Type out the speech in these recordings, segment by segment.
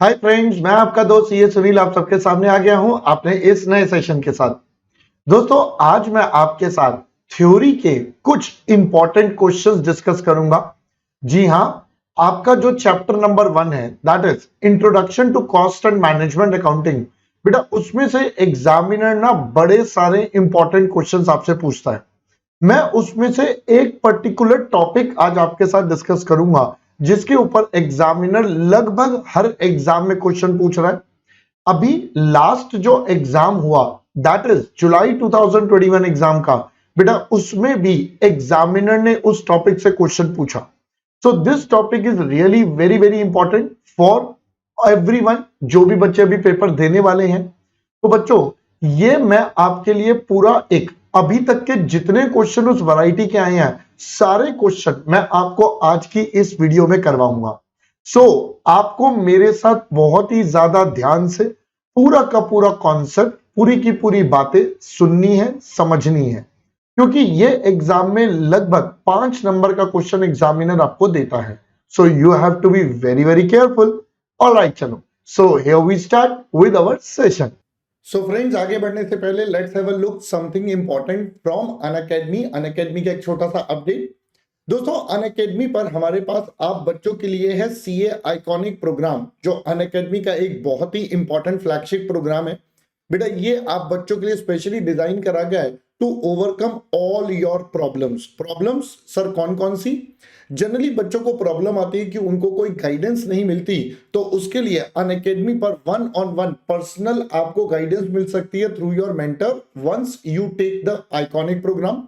Hi friends, मैं आपका दोस्त ये सुनील आप सबके सामने आ गया हूं अपने इस नए सेशन के साथ। दोस्तों, आज मैं आपके साथ थ्योरी के कुछ इंपॉर्टेंट क्वेश्चंस डिस्कस करूंगा। जी हां, आपका जो चैप्टर नंबर 1 है that is introduction to cost and management accounting, बेटा उसमें से एग्जामिनर ना बड़े सारे इंपॉर्टेंट क्वेश्चंस आपसे पूछता है। मैं उसमें से एक पर्टिकुलर टॉपिक आज आपके साथ डिस्कस करूंगा जिसके ऊपर एग्जामिनर लगभग हर एग्जाम में क्वेश्चन पूछ रहा है। अभी लास्ट जो एग्जाम हुआ दैट इज जुलाई 2021 एग्जाम का, बेटा उसमें भी एग्जामिनर ने उस टॉपिक से क्वेश्चन पूछा। So this topic is really very very important for everyone, जो भी बच्चे अभी पेपर देने वाले हैं। तो बच्चों, ये मैं आपके लिए पूरा एक अभी तक के जितने क्वेश्चन उस वैरायटी के आए हैं सारे क्वेश्चन मैं आपको आज की इस वीडियो में करवाऊंगा। सो आपको मेरे साथ बहुत ही ज्यादा ध्यान से पूरा का पूरा कॉन्सेप्ट, पूरी की पूरी बातें सुननी है, समझनी है, क्योंकि ये एग्जाम में लगभग 5 नंबर का क्वेश्चन एग्जामिनर आपको देता है। So you have to be very very careful. Alright, चलो so here we start with our session. So friends, आगे बढ़ने से पहले let's have a look something important from Unacademy. Unacademy का एक छोटा सा अपडेट। दोस्तों, अनअकैडमी पर हमारे पास आप बच्चों के लिए है सीए आइकॉनिक प्रोग्राम, जो अनअकैडमी का एक बहुत ही इंपॉर्टेंट फ्लैगशिप प्रोग्राम है। बेटा ये आप बच्चों के लिए स्पेशली डिजाइन करा गया है to overcome all your problems sir कौन कौन सी? जनरली बच्चों को प्रॉब्लम आती है कि उनको कोई गाइडेंस नहीं मिलती, तो उसके लिए अनअकैडमी पर 1-on-1 पर्सनल आपको गाइडेंस मिल सकती है through your mentor once you take the iconic programme.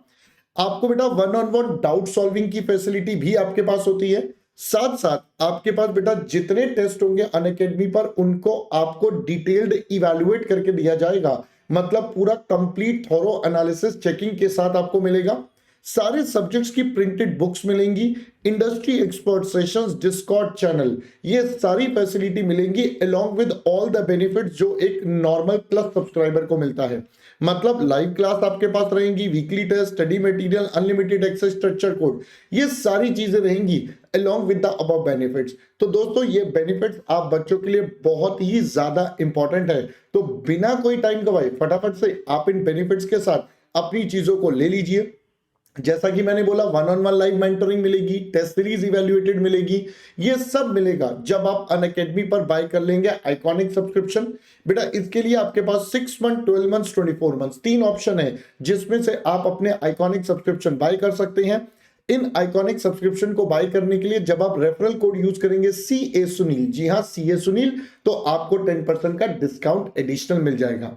आपको बेटा 1-on-1 डाउट सॉल्विंग की फैसिलिटी भी आपके पास होती है। साथ साथ आपके पास बेटा जितने टेस्ट होंगे अनअकैडमी पर उनको आपको डिटेल्ड इवैल्यूएट करके दिया जाएगा, मतलब पूरा कंप्लीट थॉरो एनालिसिस चेकिंग के साथ आपको मिलेगा। सारे सब्जेक्ट्स की प्रिंटेड बुक्स मिलेंगी, industry expert sessions, Discord channel, ये सारी फैसिलिटी मिलेंगी along with all the benefits जो एक नॉर्मल प्लस सब्सक्राइबर को मिलता है। मतलब लाइव क्लास आपके पास रहेंगी, weekly test, study material, unlimited access, structure code, ये सारी चीजें रहेंगी along with the above benefits. तो दोस्तों, ये बेनिफिट्स आप बच्चों के लिए बहुत ही ज्यादा इंपॉर्टेंट है, तो बिना कोई टाइम गवाए फटाफट से आप इन बेनिफिट्स के साथ अपनी चीजों को ले लीजिए। जैसा कि मैंने बोला, 1-on-1 लाइव मेंटरिंग मिलेगी, टेस्ट सीरीज इवैल्यूएटेड मिलेगी, ये सब मिलेगा जब आप अनअकैडमी पर बाय कर लेंगे आइकॉनिक सब्सक्रिप्शन। बेटा इसके लिए आपके पास 6 मंथ, 12 मंथ, 24 मंथ 3 ऑप्शन है जिसमें से आप अपने आइकॉनिक सब्सक्रिप्शन बाय कर सकते हैं। इन आइकॉनिक सब्सक्रिप्शन को बाय करने के लिए जब आप रेफरल कोड यूज करेंगे CA सुनील, जी हां CA सुनील, तो आपको 10% का डिस्काउंट एडिशनल मिल जाएगा।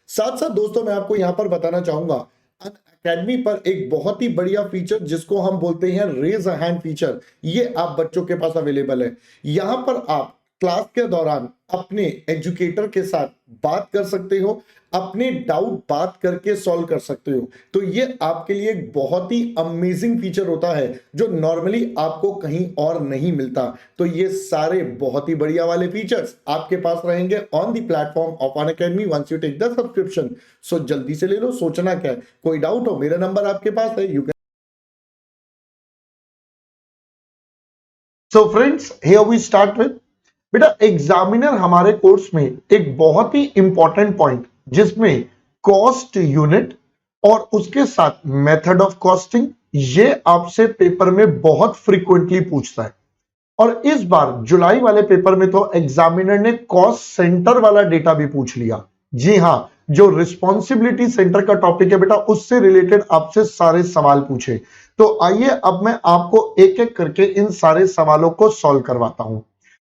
साथ साथ दोस्तों, मैं आपको यहां पर बताना चाहूंगा अनअकैडमी पर एक बहुत ही बढ़िया फीचर जिसको हम बोलते हैं रेज अ हैंड फीचर, ये आप बच्चों के पास अवेलेबल है। यहां पर आप क्लास के दौरान अपने एजुकेटर के साथ बात कर सकते हो, अपने डाउट बात करके सॉल्व कर सकते हो। तो ये आपके लिए एक बहुत ही अमेजिंग फीचर होता है जो नॉर्मली आपको कहीं और नहीं मिलता। तो ये सारे बहुत ही बढ़िया वाले फीचर्स आपके पास रहेंगे on the platform of Unacademy once you take the subscription. So जल्दी से ले लो, सोचना क्या है। कोई डाउट हो, मेरा नंबर आपके पास है, you can. So friends, here we start with, बेटा एग्जामिनर हमारे कोर्स में एक बहुत ही इंपॉर्टेंट पॉइंट जिसमें कॉस्ट यूनिट और उसके साथ मेथड ऑफ कॉस्टिंग, ये आपसे पेपर में बहुत फ्रीक्वेंटली पूछता है। और इस बार जुलाई वाले पेपर में तो एग्जामिनर ने कॉस्ट सेंटर वाला डेटा भी पूछ लिया। जी हां, जो रिस्पॉन्सिबिलिटी सेंटर का टॉपिक है बेटा, उससे रिलेटेड आपसे सारे सवाल पूछे। तो आइए अब मैं आपको एक एक करके इन सारे सवालों को सॉल्व करवाता हूं।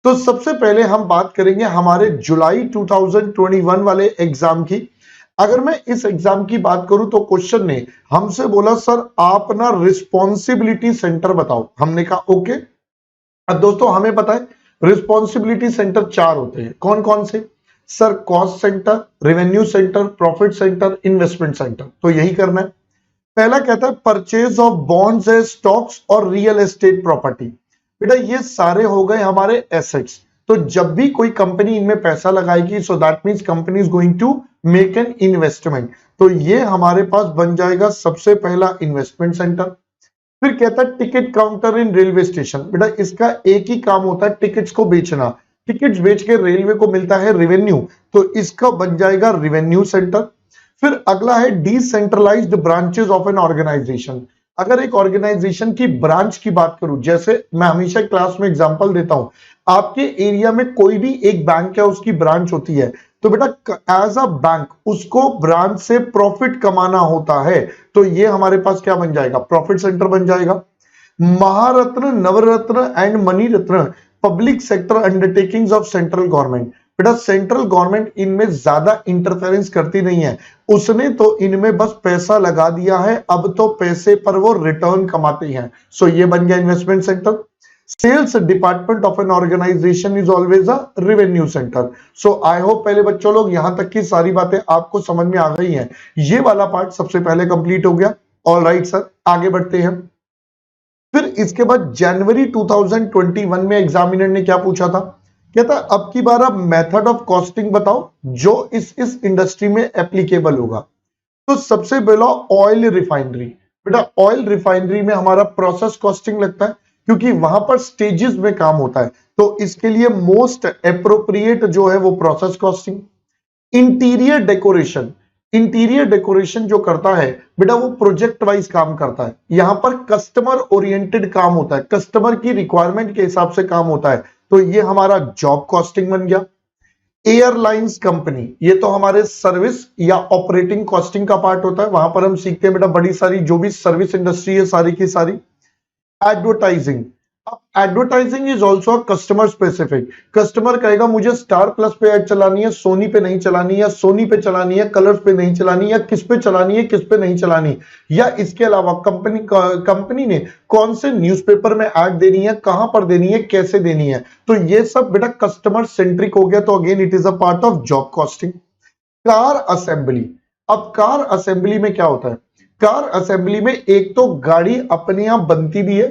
तो सबसे पहले हम बात करेंगे हमारे जुलाई 2021 वाले एग्जाम की। अगर मैं इस एग्जाम की बात करूं तो क्वेश्चन ने हमसे बोला, सर आप ना रिस्पॉन्सिबिलिटी सेंटर बताओ। हमने कहा ओके। अब दोस्तों, हमें पता है रिस्पॉन्सिबिलिटी सेंटर 4 होते हैं। कौन कौन से? Sir cost centre, revenue centre, profit centre, investment centre. तो यही करना है। पहला कहता है purchase of bonds and stocks और रियल एस्टेट प्रॉपर्टी। बेटा ये सारे हो गए हमारे एसेट्स। तो जब भी कोई कंपनी इनमें पैसा लगाएगी, so that means company is going to make an investment. तो ये हमारे पास बन जाएगा सबसे पहला इन्वेस्टमेंट सेंटर। फिर कहता है टिकट काउंटर इन रेलवे स्टेशन। बेटा इसका एक ही काम होता है टिकट्स को बेचना। टिकट्स बेच के रेलवे को मिलता है रेवेन्यू, तो इसका बन जाएगा रेवेन्यू सेंटर। फिर अगला है decentralised branches of an organisation. अगर एक ऑर्गेनाइजेशन की ब्रांच की बात करूं, जैसे मैं हमेशा क्लास में एग्जांपल देता हूं, आपके एरिया में कोई भी एक बैंक है, उसकी ब्रांच होती है, तो बेटा एज अ बैंक उसको ब्रांच से प्रॉफिट कमाना होता है, तो ये हमारे पास क्या बन जाएगा, प्रॉफिट सेंटर बन जाएगा। Maharatna, Navratna and Miniratna public sector undertakings of central government. बेटा सेंट्रल गवर्नमेंट इनमें ज्यादा इंटरफेरेंस करती नहीं है, उसने तो इनमें बस पैसा लगा दिया है, अब तो पैसे पर वो रिटर्न कमाते हैं, सो ये बन गया investment centre. Sales department of an organisation is always a revenue centre. So I hope पहले बच्चों लोग यहां तक की सारी बातें आपको समझ में आ गई हैं, ये वाला पार्ट सबसे पहले कंप्लीट हो गया। ऑल राइट सर, आगे बढ़ते हैं। फिर इसके बाद जनवरी 2021 में एग्जामिनर ने क्या पूछा था, कहता अब की बार आप मेथड ऑफ कॉस्टिंग बताओ जो इस इंडस्ट्री में एप्लीकेबल होगा। तो सबसे पहला ऑयल रिफाइनरी। बेटा ऑयल रिफाइनरी में हमारा प्रोसेस कॉस्टिंग लगता है, क्योंकि वहां पर स्टेजेस में काम होता है, तो इसके लिए मोस्ट एप्रोप्रिएट जो है वो process costing. Interior decoration, interior decoration जो करता है बेटा वो प्रोजेक्ट वाइज काम करता है, यहां पर कस्टमर ओरिएंटेड काम होता है, कस्टमर की रिक्वायरमेंट के हिसाब से काम होता है, तो ये हमारा जॉब कॉस्टिंग बन गया। एयरलाइंस कंपनी, ये तो हमारे सर्विस या ऑपरेटिंग कॉस्टिंग का पार्ट होता है, वहां पर हम सीखते हैं बेटा बड़ी सारी जो भी सर्विस इंडस्ट्री है सारी की सारी। एडवर्टाइजिंग, अब advertising is also customer specific, customer कहेगा मुझे स्टार प्लस पे ऐड चलानी है, सोनी पे नहीं चलानी है, सोनी पे चलानी है, कलर्स पे नहीं चलानी है, किस पे चलानी है, किस पे नहीं चलानी, या इसके अलावा कंपनी ने कौन से न्यूज़पेपर में ऐड देनी है, कहां पर देनी है, कैसे देनी है, तो ये सब बेटा कस्टमर सेंट्रिक हो गया, तो again it is a part of job costing. Car assembly, अब कार असेंबली में क्या होता है, कार असेंबली में एक तो गाड़ी अपने यहां बनती भी है,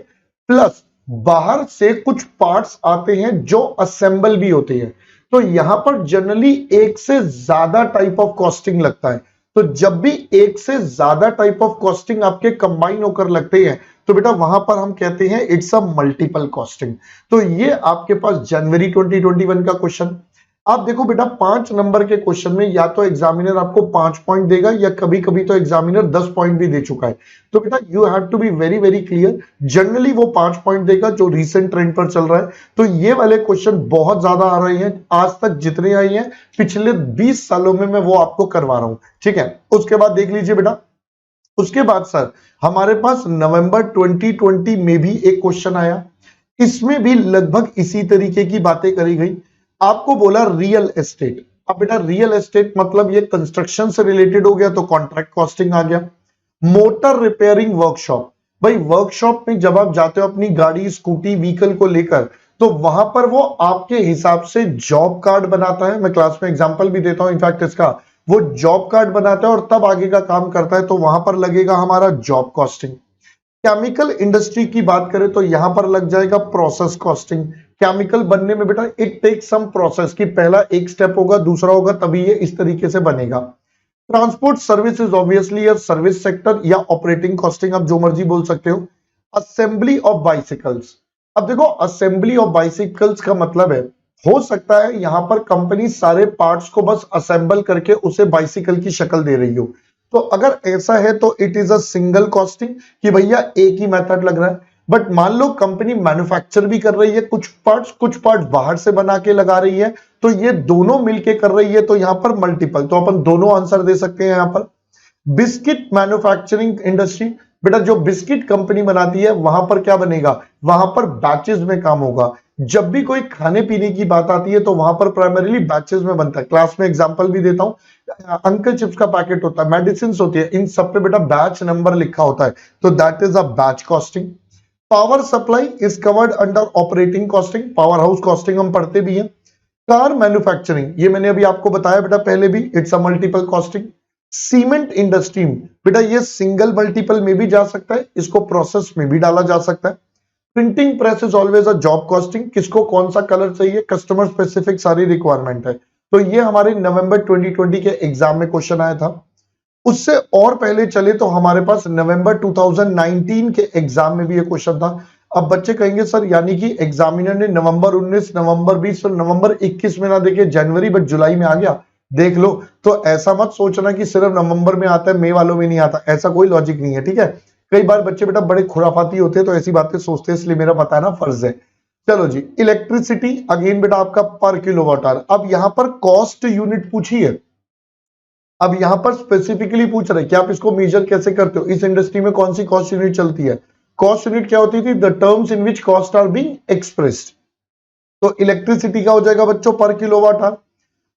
प्लस बाहर से कुछ पार्ट्स आते हैं जो असेंबल भी होते हैं, तो यहां पर जनरली एक से ज्यादा टाइप ऑफ कॉस्टिंग लगता है, तो जब भी एक से ज्यादा टाइप ऑफ कॉस्टिंग आपके कंबाइन होकर लगते हैं तो बेटा वहां पर हम कहते हैं इट्स अ मल्टीपल कॉस्टिंग। तो ये आपके पास जनवरी 2021 का क्वेश्चन। आप देखो बेटा 5 नंबर के क्वेश्चन में या तो एग्जामिनर आपको 5 पॉइंट देगा या कभी कभी तो एग्जामिनर 10 पॉइंट भी दे चुका है, तो बेटा you have to be very very clear, generally वो 5 पॉइंट देगा जो रीसेंट ट्रेंड पर चल रहा है। तो ये वाले क्वेश्चन बहुत ज्यादा आ रहे हैं, आज तक जितने आए हैं पिछले 20 सालों में मैं वो आपको करवा रहा हूं, ठीक है। उसके बाद देख लीजिए बेटा, उसके बाद सर हमारे पास नवंबर 2020 में भी एक क्वेश्चन आया, इसमें भी लगभग इसी तरीके की बातें करी गई। आपको बोला रियल एस्टेट, अब बेटा रियल एस्टेट मतलब ये कंस्ट्रक्शन से रिलेटेड हो गया, तो कॉन्ट्रैक्ट कॉस्टिंग आ गया। मोटर रिपेयरिंग वर्कशॉप, भाई वर्कशॉप में जब आप जाते हो अपनी गाड़ी स्कूटी व्हीकल को लेकर, तो वहां पर वो आपके हिसाब से जॉब कार्ड बनाता है, मैं क्लास में एग्जांपल भी देता हूं इनफैक्ट इसका, वो जॉब कार्ड बनाता है और तब आगे का काम करता है, तो वहां पर लगेगा हमारा जॉब कॉस्टिंग। केमिकल इंडस्ट्री की बात करें तो यहां पर लग जाएगा प्रोसेस कॉस्टिंग। केमिकल बनने में बेटा इट टेक्स सम प्रोसेस, कि पहला एक स्टेप होगा दूसरा होगा तभी ये इस तरीके से बनेगा। Transport service is obviously a service sector या ऑपरेटिंग कॉस्टिंग, आप जो मर्जी बोल सकते हो। असेंबली ऑफ बाइसिकल्स, अब देखो असेंबली ऑफ बाइसिकल्स का मतलब है, हो सकता है यहां पर कंपनी सारे पार्ट्स को बस असेंबल करके उसे बाइसिकल की शक्ल दे रही हो, तो अगर ऐसा है तो it is a single costing कि भैया एक ही मेथड लग रहा है। बट मान लो कंपनी मैन्युफैक्चर भी कर रही है, कुछ पार्ट्स बाहर से बना के लगा रही है, तो ये दोनों मिलके कर रही है, तो यहां पर मल्टीपल, तो अपन दोनों आंसर दे सकते हैं यहां पर। बिस्किट मैन्युफैक्चरिंग इंडस्ट्री, बेटा जो बिस्किट कंपनी बनाती है वहां पर क्या बनेगा, वहां पर बैचेस में काम होगा। जब भी कोई खाने पीने की बात आती है तो वहां पर प्राइमरीली बैचेस में बनता है, क्लास में एग्जांपल भी देता हूं, अंकल चिप्स का पैकेट होता है, मेडिसिन होती है, इन सब पे बेटा बैच नंबर लिखा होता है, तो that is a batch costing. Power supply is covered under operating costing, power house costing हम पढ़ते भी हैं। कार मैन्युफैक्चरिंग, ये मैंने अभी आपको बताया बेटा पहले भी, it's a multiple costing. Cement industry, बेटा ये सिंगल मल्टीपल में भी जा सकता है, इसको प्रोसेस में भी डाला जा सकता है। Printing press is always a job costing, किसको कौन सा कलर चाहिए, कस्टमर स्पेसिफिक सारी रिक्वायरमेंट है, तो ये हमारे नवंबर 2020 के एग्जाम में क्वेश्चन आया था। उससे और पहले चले तो हमारे पास नवंबर 2019 के एग्जाम में भी ये क्वेश्चन था। अब बच्चे कहेंगे सर यानी कि एग्जामिनर ने नवंबर 19, नवंबर 20 और नवंबर 21 में ना देके जनवरी बट जुलाई में आ गया, देख लो। तो ऐसा मत सोचना कि सिर्फ नवंबर में आता है, मई वालों में नहीं आता, ऐसा कोई लॉजिक नहीं है, ठीक है। कई बार बच्चे बेटा बड़े खुराफाती होते हैं तो ऐसी बातें सोचते हैं, इसलिए मेरा बताना फर्ज है। चलो जी, इलेक्ट्रिसिटी अगेन बेटा आपका पर किलोवाट आवर। अब यहां पर कॉस्ट यूनिट पूछी है, अब यहां पर स्पेसिफिकली पूछ रहे कि आप इसको मेजर कैसे करते हो, इस इंडस्ट्री में कौन सी कॉस्ट यूनिट चलती है। कॉस्ट यूनिट क्या होती थी, the terms in which cost are being expressed. तो इलेक्ट्रिसिटी का हो जाएगा बच्चों पर किलोवाट आवर।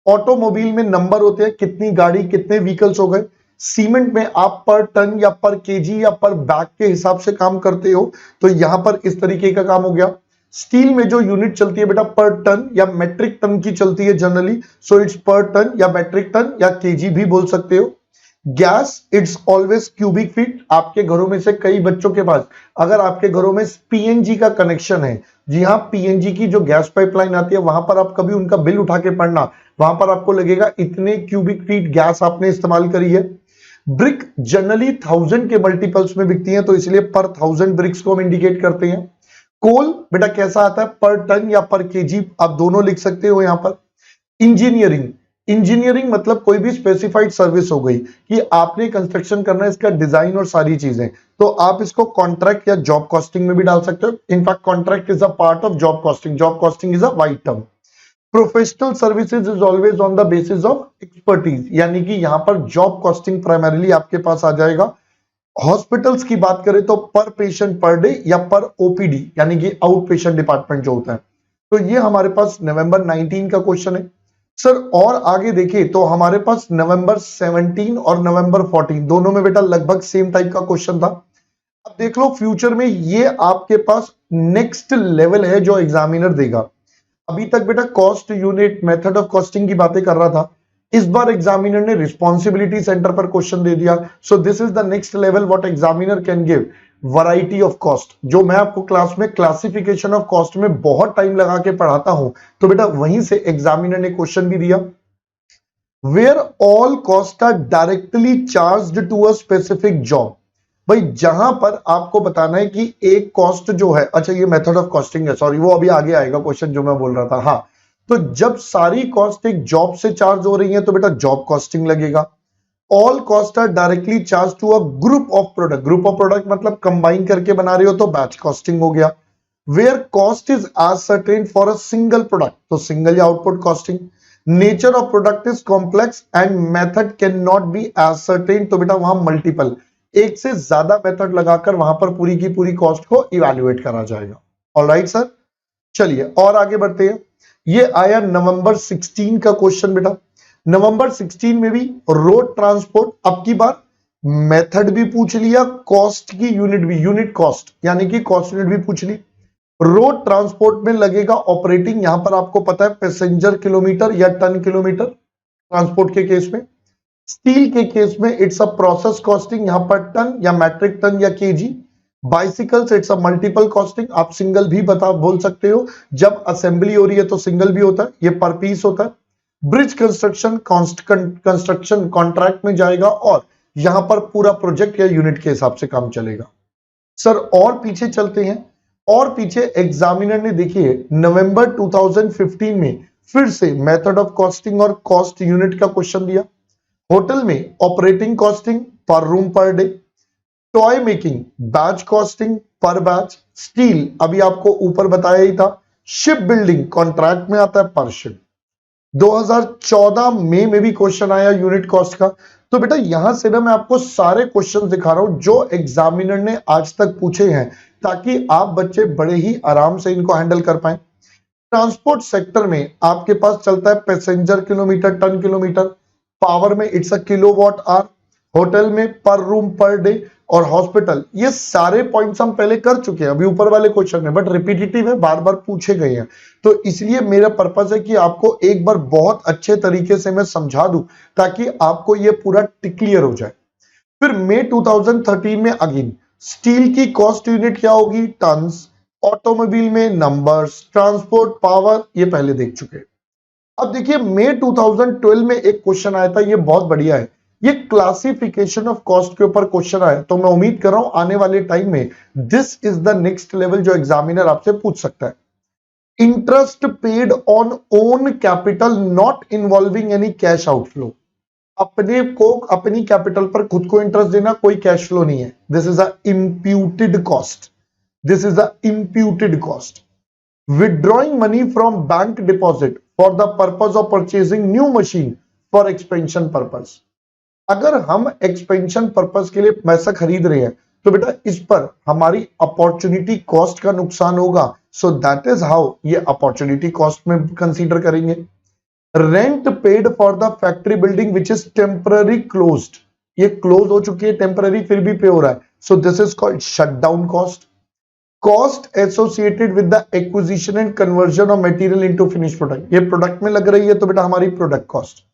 ऑटोमोबाइल में नंबर होते हैं, कितनी गाड़ी कितने व्हीकल्स हो गए। सीमेंट में आप पर टन या पर केजी या पर बैग के हिसाब से काम करते हो, तो यहां पर इस तरीके का काम हो गया। स्टील में जो यूनिट चलती है बेटा पर टन या मेट्रिक टन की चलती है जनरली, सो इट्स पर टन या मेट्रिक टन या केजी भी बोल सकते हो। Gas it's always cubic feet. आपके घरों में से कई बच्चों के पास, अगर आपके घरों में पीएनजी का कनेक्शन है, जी हाँ, पीएनजी की जो गैस पाइपलाइन आती है, वहां पर आप कभी उनका बिल उठा के पढ़ना, वहां पर आपको लगेगा इतने क्यूबिक फीट गैस आपने इस्तेमाल करी है। ब्रिक जनरली 1000 के मल्टीपल्स में बिकती है, तो इसलिए पर 1000 ब्रिक्स को हम इंडिकेट करते हैं। कोल बेटा कैसा आता है, पर टन या पर केजी, आप दोनों लिख सकते हो यहां पर। इंजीनियरिंग, इंजीनियरिंग मतलब कोई भी स्पेसिफाइड सर्विस हो गई कि आपने कंस्ट्रक्शन करना है, इसका डिजाइन और सारी चीजें, तो आप इसको कॉन्ट्रैक्ट या जॉब कॉस्टिंग में भी डाल सकते हो। In fact contract is a part of job costing, job costing is a wide term. Professional services is always on the basis of expertise, यानी कि यहां पर जॉब कॉस्टिंग प्राइमरीली आपके पास आ जाएगा। हॉस्पिटल्स की बात करें तो पर पेशेंट पर डे या पर ओपीडी, यानी कि आउट पेशेंट डिपार्टमेंट जो होता है। तो ये हमारे पास नवंबर 19 का क्वेश्चन है सर। और आगे देखिए तो हमारे पास नवंबर 17 और नवंबर 14 दोनों में बेटा लगभग सेम टाइप का क्वेश्चन था। अब देख लो फ्यूचर में ये आपके पास नेक्स्ट लेवल है जो एग्जामिनर देगा। अभी तक बेटा cost unit, method of costing की बातें कर रहा था, इस बार एग्जामिनर ने रिस्पॉन्सिबिलिटी सेंटर पर क्वेश्चन दे दिया। So this is the next level what examiner can give, variety of cost. जो मैं आपको क्लास में क्लासिफिकेशन ऑफ कॉस्ट में बहुत टाइम लगा के पढ़ाता हूं, तो बेटा वहीं से एग्जामिनर ने क्वेश्चन भी दिया। Where all cost are directly charged to a specific job. भाई जहां पर आपको बताना है कि एक कॉस्ट जो है, अच्छा ये मेथड ऑफ कॉस्टिंग है, सॉरी वो अभी आगे आएगा क्वेश्चन जो मैं बोल रहा था। हाँ, तो जब सारी कॉस्ट एक जॉब से चार्ज हो रही है तो बेटा जॉब कॉस्टिंग लगेगा। All cost are directly charge to a group of product, group of product मतलब कंबाइन करके बना रहे हो तो बैच कॉस्टिंग हो गया। Where cost is ascertain for a single product, तो सिंगल या output costing. Nature of product is complex and method can not be ascertain, तो बेटा वहां मल्टीपल, एक से ज्यादा मेथड लगाकर वहां पर पूरी की पूरी कॉस्ट को इवैल्यूएट करा जाएगा। ऑलराइट सर, चलिए और आगे बढ़ते हैं। ये आया नवंबर 16 का क्वेश्चन बेटा। नवंबर 16 में भी रोड ट्रांसपोर्ट, अब की बार मेथड भी पूछ लिया, कॉस्ट की यूनिट भी, यूनिट कॉस्ट यानी कि कॉस्ट यूनिट भी पूछ ली। रोड ट्रांसपोर्ट में लगेगा ऑपरेटिंग, यहां पर आपको पता है पैसेंजर किलोमीटर या टन किलोमीटर ट्रांसपोर्ट के केस में। स्टील के केस में इट्स अ प्रोसेस कॉस्टिंग, यहां पर टन या मैट्रिक टन या KG. Bicycles it's a multiple costing, आप सिंगल भी बता बोल सकते हो, जब असेंबली हो रही है तो सिंगल भी होता है, ये पर पीस होता है। ब्रिज कंस्ट्रक्शन कंस्ट्रक्शन कॉन्ट्रैक्ट में जाएगा और यहां पर पूरा प्रोजेक्ट या यूनिट के हिसाब से काम चलेगा। सर और पीछे चलते हैं, और पीछे एग्जामिनर ने देखिए नवंबर 2015 में फिर से मेथड ऑफ कॉस्टिंग और कॉस्ट यूनिट का क्वेश्चन दिया। होटल में ऑपरेटिंग कॉस्टिंग पर room per day. Toy making batch costing पर बैच। स्टील अभी आपको ऊपर बताया ही था। शिप बिल्डिंग कॉन्ट्रैक्ट में आता है पर शिप। 2014 में भी क्वेश्चन आया यूनिट कॉस्ट का। तो बेटा यहां से ना मैं आपको सारे क्वेश्चन दिखा रहा हूं जो एग्जामिनर ने आज तक पूछे हैं, ताकि आप बच्चे बड़े ही आराम से इनको हैंडल कर पाए। ट्रांसपोर्ट सेक्टर में आपके पास चलता है passenger kilometre, ton kilometre. Power में it's a kilowatt hour. Hotel में पर रूम पर डे। और हॉस्पिटल, ये सारे पॉइंट्स हम पहले कर चुके हैं अभी ऊपर वाले क्वेश्चन में, बट रिपीटेटिव है, बार बार पूछे गए हैं, तो इसलिए मेरा पर्पस है कि आपको एक बार बहुत अच्छे तरीके से मैं समझा दूं ताकि आपको ये पूरा क्लियर हो जाए। फिर मई 2013 में अगेन स्टील की कॉस्ट यूनिट क्या होगी, टन्स। ऑटोमोबाइल में नंबर्स। ट्रांसपोर्ट पावर, ये पहले देख चुके हैं। अब देखिए मई 2012 में एक क्वेश्चन आया था, ये बहुत बढ़िया है। ये क्लासिफिकेशन ऑफ कॉस्ट के ऊपर क्वेश्चन आए तो मैं उम्मीद कर रहा हूं आने वाले टाइम में this is the next level जो एग्जामिनर आपसे पूछ सकता है। Interest paid on own capital not involving any cash outflow, अपने को अपनी कैपिटल पर खुद को इंटरेस्ट देना, कोई कैश फ्लो नहीं है। This is a imputed cost, this is a imputed cost. Withdrawing money from bank deposit for the purpose of purchasing new machine for expansion purpose, अगर हम एक्सपेंशन पर्पज के लिए पैसा खरीद रहे हैं तो बेटा इस पर हमारी अपॉर्चुनिटी कॉस्ट का नुकसान होगा, सो दैट इज हाउ ये अपॉर्चुनिटी कॉस्ट में कंसीडर करेंगे। Rent paid for the factory building which is temporary closed, ये क्लोज हो चुकी है टेम्पररी फिर भी पे हो रहा है, so this is called shutdown cost. Cost associated with the acquisition and conversion of material into finish product, ये प्रोडक्ट में लग रही है तो बेटा हमारी product cost.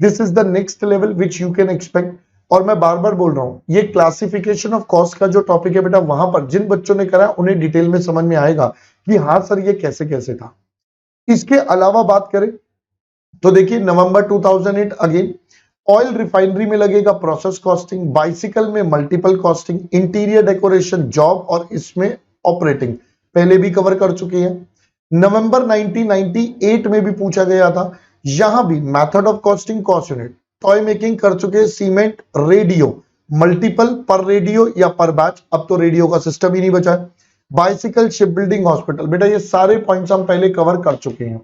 This is the next level which you can expect. और मैं बार बार बोल रहा हूं ये क्लासिफिकेशन ऑफ कॉस्ट का जो टॉपिक है बेटा वहां पर जिन बच्चों ने करा उन्हें डिटेल में समझ में आएगा कि हाँ सर ये कैसे कैसे था। इसके अलावा बात करें तो देखिए नवंबर 2008 अगेन ऑयल रिफाइनरी में लगेगा प्रोसेस कॉस्टिंग, बाइसिकल में multiple costing, interior decoration job और इसमें ऑपरेटिंग पहले भी कवर कर चुके हैं। नवंबर 1998 में भी पूछा गया था, यहां भी method of costing cost unit, toy making कर चुके हैं, सीमेंट, रेडियो, मल्टीपल पर रेडियो या पर बैच, अब तो रेडियो का सिस्टम ही नहीं बचा है, बाइसिकल, शिप बिल्डिंग, हॉस्पिटल, बेटा ये सारे पॉइंट्स हम पहले कवर कर चुके हैं।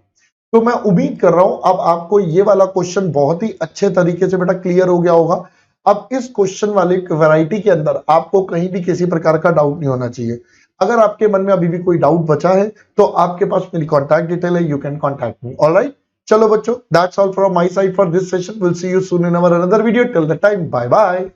तो मैं उम्मीद कर रहा हूं अब आपको ये वाला क्वेश्चन बहुत ही अच्छे तरीके से बेटा क्लियर हो गया होगा। अब इस क्वेश्चन वाले वैरायटी के अंदर आपको कहीं भी किसी प्रकार का डाउट नहीं होना चाहिए। अगर आपके मन में अभी भी कोई डाउट बचा है तो आपके पास मेरी कॉन्टैक्ट डिटेल है, you can contact me. Alright, चलो बच्चों, that's all from my side for this session. Will see you soon in our another video. Till the time, bye bye.